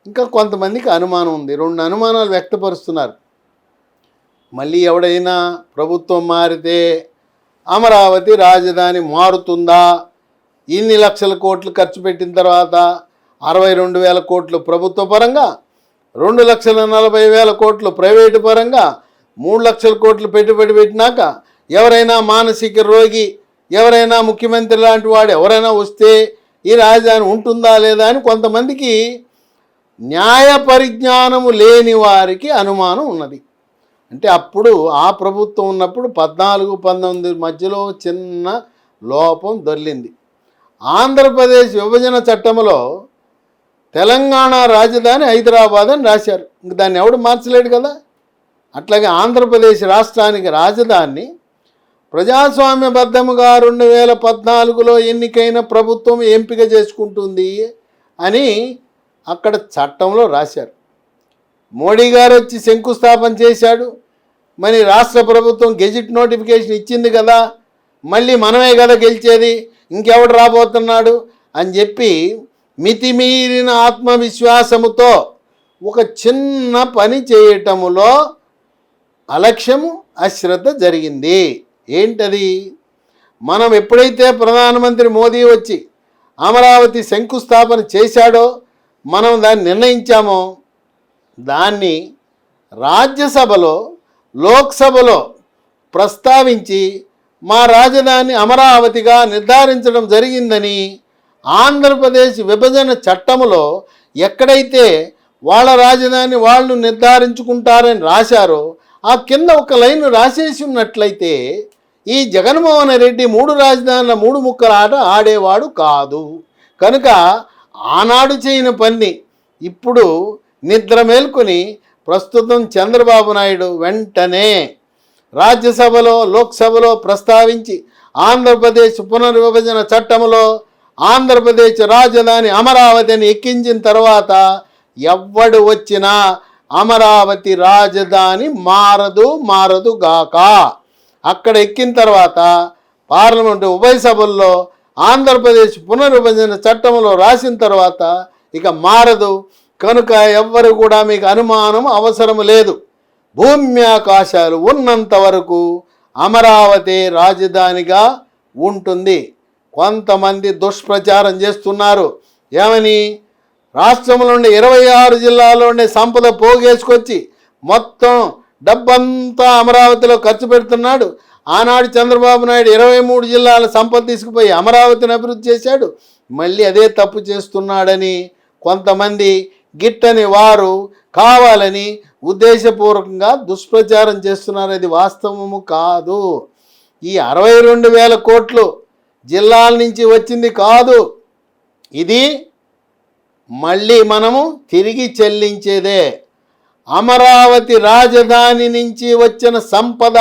ఇంకా కొంతమందికి అనుమానం ఉంది. 2 అనుమానాలు వ్యక్తపరుస్తున్నారు. మళ్ళీ ఎవడైనా ప్రభుత్వం మారితే అమరావతి రాజధాని మారుతుందా? ఇన్ని లక్షల కోట్లు ఖర్చు పెట్టిన తర్వాత 62,000 కోట్లు ప్రభుత్వ పరంగా, 2,40,000 కోట్లు ప్రైవేటు పరంగా, 3 లక్షల కోట్లు పెట్టుబడి పెట్టినాక ఎవరైనా మానసిక రోగి, ఎవరైనా ముఖ్యమంత్రి లాంటి వాడు ఎవరైనా వస్తే ఈ రాజధాని ఉంటుందా లేదా అని కొంతమందికి న్యాయ పరిజ్ఞానము లేని వారికి అనుమానం ఉన్నది. అంటే అప్పుడు ఆ ప్రభుత్వం ఉన్నప్పుడు 14-19 మధ్యలో చిన్న లోపం దొర్లింది. ఆంధ్రప్రదేశ్ విభజన చట్టంలో తెలంగాణ రాజధాని హైదరాబాద్ అని రాశారు. ఇంక దాన్ని ఎవడు మార్చలేడు కదా. అట్లాగే ఆంధ్రప్రదేశ్ రాష్ట్రానికి రాజధానిని ప్రజాస్వామ్యబద్ధముగా 2014లో ఎన్నికైన ప్రభుత్వం ఎంపిక చేసుకుంటుంది అని అక్కడ చట్టంలో రాశారు. మోడీ గారు వచ్చి శంకుస్థాపన చేశాడు. మరి రాష్ట్ర ప్రభుత్వం గెజిట్ నోటిఫికేషన్ ఇచ్చింది కదా, మళ్ళీ మనమే కదా గెలిచేది, ఇంకెవడు రాబోతున్నాడు అని చెప్పి మితిమీరిన ఆత్మవిశ్వాసముతో ఒక చిన్న పని చేయటములో అలక్ష్యము, అశ్రద్ధ జరిగింది. ఏంటది? మనం ఎప్పుడైతే ప్రధానమంత్రి మోదీ వచ్చి అమరావతి శంకుస్థాపన చేశాడో, మనం దాన్ని నిర్ణయించామో, దాన్ని రాజ్యసభలో, లోక్సభలో ప్రస్తావించి మా రాజధాని అమరావతిగా నిర్ధారించడం జరిగిందని ఆంధ్రప్రదేశ్ విభజన చట్టములో ఎక్కడైతే వాళ్ళ రాజధాని వాళ్ళు నిర్ధారించుకుంటారని రాశారో ఆ కింద ఒక లైన్ రాసేసి ఉన్నట్లయితే ఈ జగన్మోహన్ రెడ్డి 3 రాజధానుల 3 ముక్కల ఆట ఆడేవాడు కాదు. కనుక ఆనాడు చేయని పని ఇప్పుడు నిద్ర మేల్కొని ప్రస్తుతం చంద్రబాబు నాయుడు వెంటనే రాజ్యసభలో, లోక్సభలో ప్రస్తావించి ఆంధ్రప్రదేశ్ పునర్విభజన చట్టంలో ఆంధ్రప్రదేశ్ రాజధాని అమరావతిని ఎక్కించిన తర్వాత ఎవ్వడు వచ్చినా అమరావతి రాజధాని మారదు గాక. అక్కడ ఎక్కిన తర్వాత పార్లమెంటు ఉభయ సభల్లో ఆంధ్రప్రదేశ్ పునర్విభజన చట్టంలో రాసిన తర్వాత ఇక మారదు. కనుక ఎవ్వరు కూడా మీకు అనుమానం అవసరం లేదు. భూమి ఆకాశాలు ఉన్నంత వరకు అమరావతి రాజధానిగా ఉంటుంది. కొంతమంది దుష్ప్రచారం చేస్తున్నారు. ఏమని? రాష్ట్రంలో ఉండే 26 జిల్లాల్లో ఉండే సంపద పోగేసుకొచ్చి మొత్తం డబ్బంతా అమరావతిలో ఖర్చు పెడుతున్నాడు. ఆనాడు చంద్రబాబు నాయుడు 23 జిల్లాల సంపద తీసుకుపోయి అమరావతిని అభివృద్ధి చేశాడు. మళ్ళీ అదే తప్పు చేస్తున్నాడని కొంతమంది గిట్టని వారు కావాలని ఉద్దేశపూర్వకంగా దుష్ప్రచారం చేస్తున్నారు. అది వాస్తవము కాదు. ఈ 62,000 కోట్లు జిల్లాల నుంచి వచ్చింది కాదు. ఇది మళ్ళీ మనము తిరిగి చెల్లించేదే. అమరావతి రాజధాని నుంచి వచ్చిన సంపద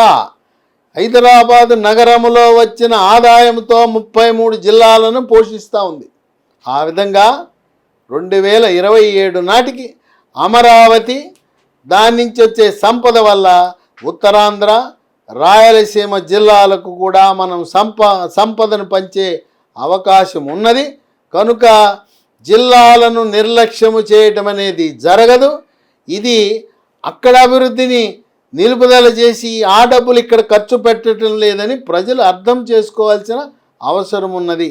హైదరాబాదు నగరంలో వచ్చిన ఆదాయంతో 33 జిల్లాలను పోషిస్తూ ఉంది. ఆ విధంగా 2027 నాటికి అమరావతి దాని నుంచి వచ్చే సంపద వల్ల ఉత్తరాంధ్ర, రాయలసీమ జిల్లాలకు కూడా మనం సంపదను పంచే అవకాశం ఉన్నది. కనుక జిల్లాలను నిర్లక్ష్యము చేయటం అనేది జరగదు. ఇది అక్కడ అభివృద్ధిని నిలుపుదల చేసి ఆ డబ్బులు ఇక్కడ ఖర్చు పెట్టడం లేదని ప్రజలు అర్థం చేసుకోవాల్సిన అవసరం ఉన్నది.